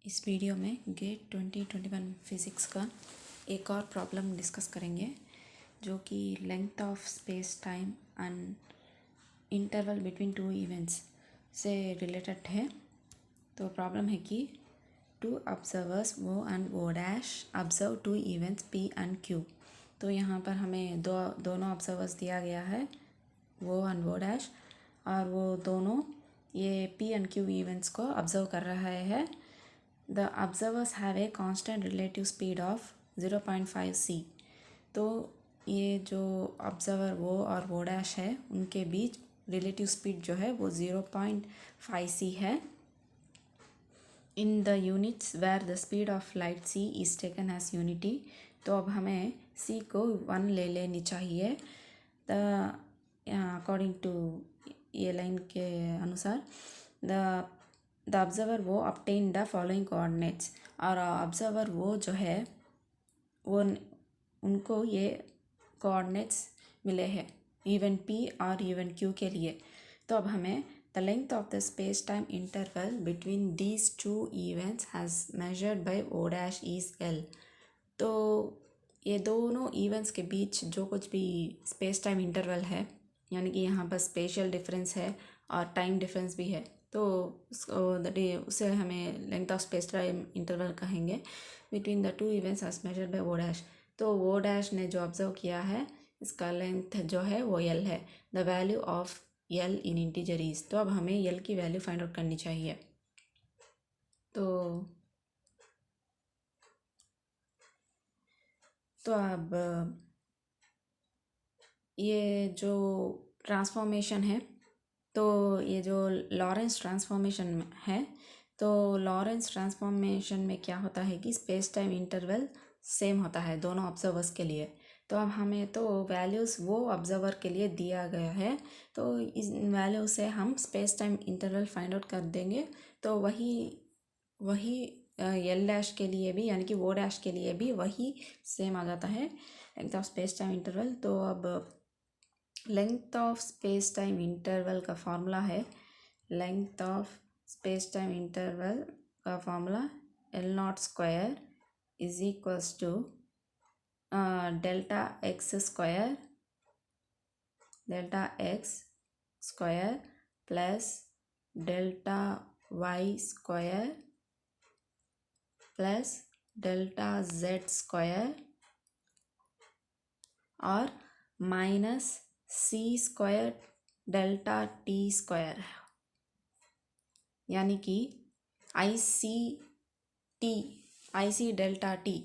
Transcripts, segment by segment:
इस वीडियो में gate 2021 physics का एक और प्रॉब्लम डिस्कस करेंगे जो कि length of space time and interval between two events से रिलेटेड है। तो प्रॉब्लम है कि two observers O and O dash observe two events P and Q. तो यहाँ पर हमें दोनों ऑब्जर्वर्स दिया गया है, वो एंड वो डैश, और वो दोनों ये पी एंड क्यू इवेंट्स को ऑब्जर्व कर रहा है। The observers have a constant relative speed of 0.5 c। तो ये जो ऑब्जर्वर वो और वो डैश है उनके बीच रिलेटिव स्पीड जो है वो 0.5 c है। In the units where the speed of light c is taken as unity. तो अब हमें c को 1 ले लेनी चाहिए। द अकॉर्डिंग टू ये लाइन के अनुसार the observer O obtain the following coordinates, और ऑब्जर्वर वो जो है वो उनको ये कोऑर्डिनेट्स मिले हैं इवेंट p और इवेंट q के लिए। तो अब हमें the length of the space time interval between these two events has measured by O dash is l। तो ये दोनों इवेंट्स के बीच जो कुछ भी स्पेस टाइम इंटरवल है, यानी कि यहाँ पर स्पेशल डिफरेंस है और टाइम डिफरेंस भी है, तो उसे हमें length of space time interval कहेंगे between the two events as measured by वो डैश। तो वो डैश ने जो ऑब्जर्व किया है इसका लेंथ जो है वो l है। The value of l in integer is. तो अब हमें l की वैल्यू फाइंड आउट करनी चाहिए। तो अब ये जो ट्रांसफॉर्मेशन है, तो ये जो लॉरेंस ट्रांसफॉर्मेशन है, तो लॉरेंस ट्रांसफॉर्मेशन में क्या होता है कि स्पेस टाइम इंटरवल सेम होता है दोनों ऑब्जर्वर्स के लिए। तो अब हमें तो वैल्यूज़ वो ऑब्जर्वर के लिए दिया गया है, तो इस वैल्यू से हम space time interval find out कर देंगे। तो वही एल डैश के लिए भी, यानी कि वो डैश के लिए भी वही सेम आ जाता है length of space time interval. तो अब length of space time interval का फॉर्मूला है, length of space time interval का formula L naught square is equals to delta X square plus delta Y square plus delta Z square और minus C square delta T square, यानी कि i C delta T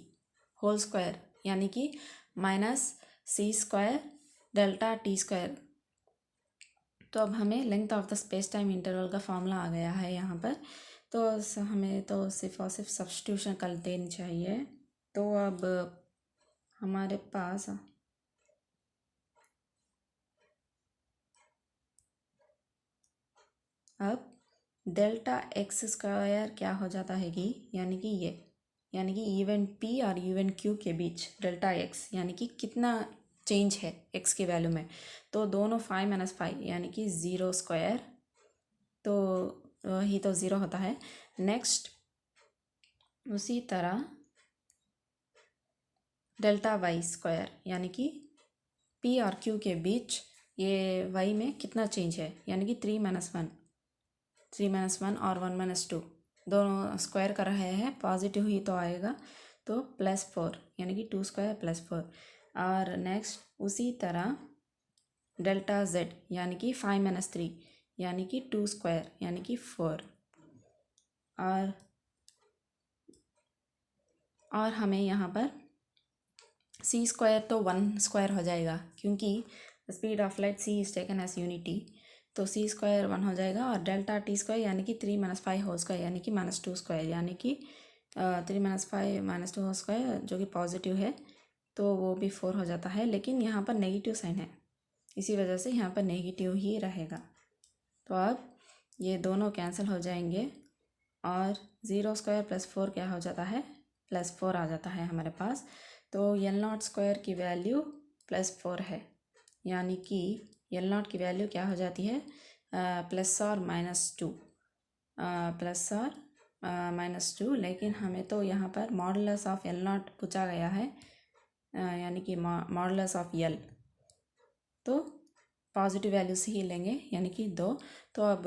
whole square, यानी कि minus C square delta T square. तो अब हमें length of the space time interval का formula आ गया है यहाँ पर। तो हमें तो सिर्फ और सिर्फ सब्स्टिट्यूशन कर देनी चाहिए। तो अब हमारे पास अब डेल्टा एक्स स्क्वायर क्या हो जाता है कि यानी कि इवेंट p और इवेंट q के बीच डेल्टा x, यानी कि कितना चेंज है x की वैल्यू में। तो दोनों 5 - 5 यानी कि 0 स्क्वायर, तो ही तो 0 होता है। नेक्स्ट उसी तरह डेल्टा वाई स्क्वायर, यानी कि p और q के बीच ये y में कितना चेंज है, यानी कि 3 - 1 और 1 - 2 दोनों स्क्वायर कर रहे हैं, पॉजिटिव ही तो आएगा, तो +4 यानी कि 2 स्क्वायर +4। और नेक्स्ट उसी तरह डेल्टा z यानी कि 5 - 3 यानी कि 2 स्क्वायर यानी कि 4। और हमें यहाँ पर c स्क्वायर तो 1 स्क्वायर हो जाएगा, क्योंकि speed of light c is taken as unity, तो c स्क्वायर 1 हो जाएगा। और डेल्टा टी स्क्वायर यानी कि 3 - 5 होल स्क्वायर यानी कि -2 स्क्वायर, यानी कि 3 - 5 - 2 होल स्क्वायर जो कि पॉजिटिव है, तो वो भी 4 हो जाता है। लेकिन यहाँ पर नेगेटिव साइन है, इसी वजह से यहाँ पर नेगेटिव ही रहेगा। तो अब ये दोनों कैंसिल हो जाएंगे और 0 स्क्वायर +4 क्या हो जाता है, +4 आ जाता है हमारे पास। तो एल नॉट स्क्वायर की वैल्यू +4 है, यानी कि एल नॉट की वैल्यू क्या हो जाती है, +और -2, +और -2, लेकिन हमें तो यहाँ पर मॉडुलस ऑफ एल नॉट पूछा गया है, यानी कि मॉडुलस ऑफ एल, तो पॉजिटिव वैल्यूज ही लेंगे, यानी कि 2। तो अब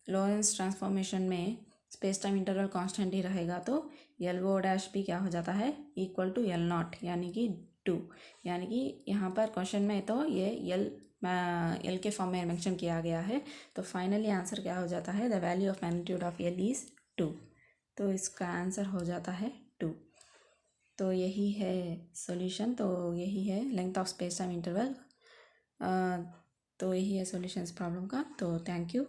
लॉरेंस ट्रांसफॉर्मेशन में स्पेस टाइम इंटरवल कांस्टेंट ही रहेगा, तो एल ओ डैश भी क्या हो जाता है, इक्वल टू एल नॉट, यानी कि 2। यानी कि यहाँ पर क्वेश्चन में तो ये एल के फॉर्म में मेंशन किया गया है, तो फाइनली आंसर क्या हो जाता है, the value of magnitude of L is 2। तो इसका आंसर हो जाता है 2। तो यही है सॉल्यूशन, तो यही है length of space time interval, तो यही है सॉल्यूशन इस प्रॉब्लम का। तो थैंक यू।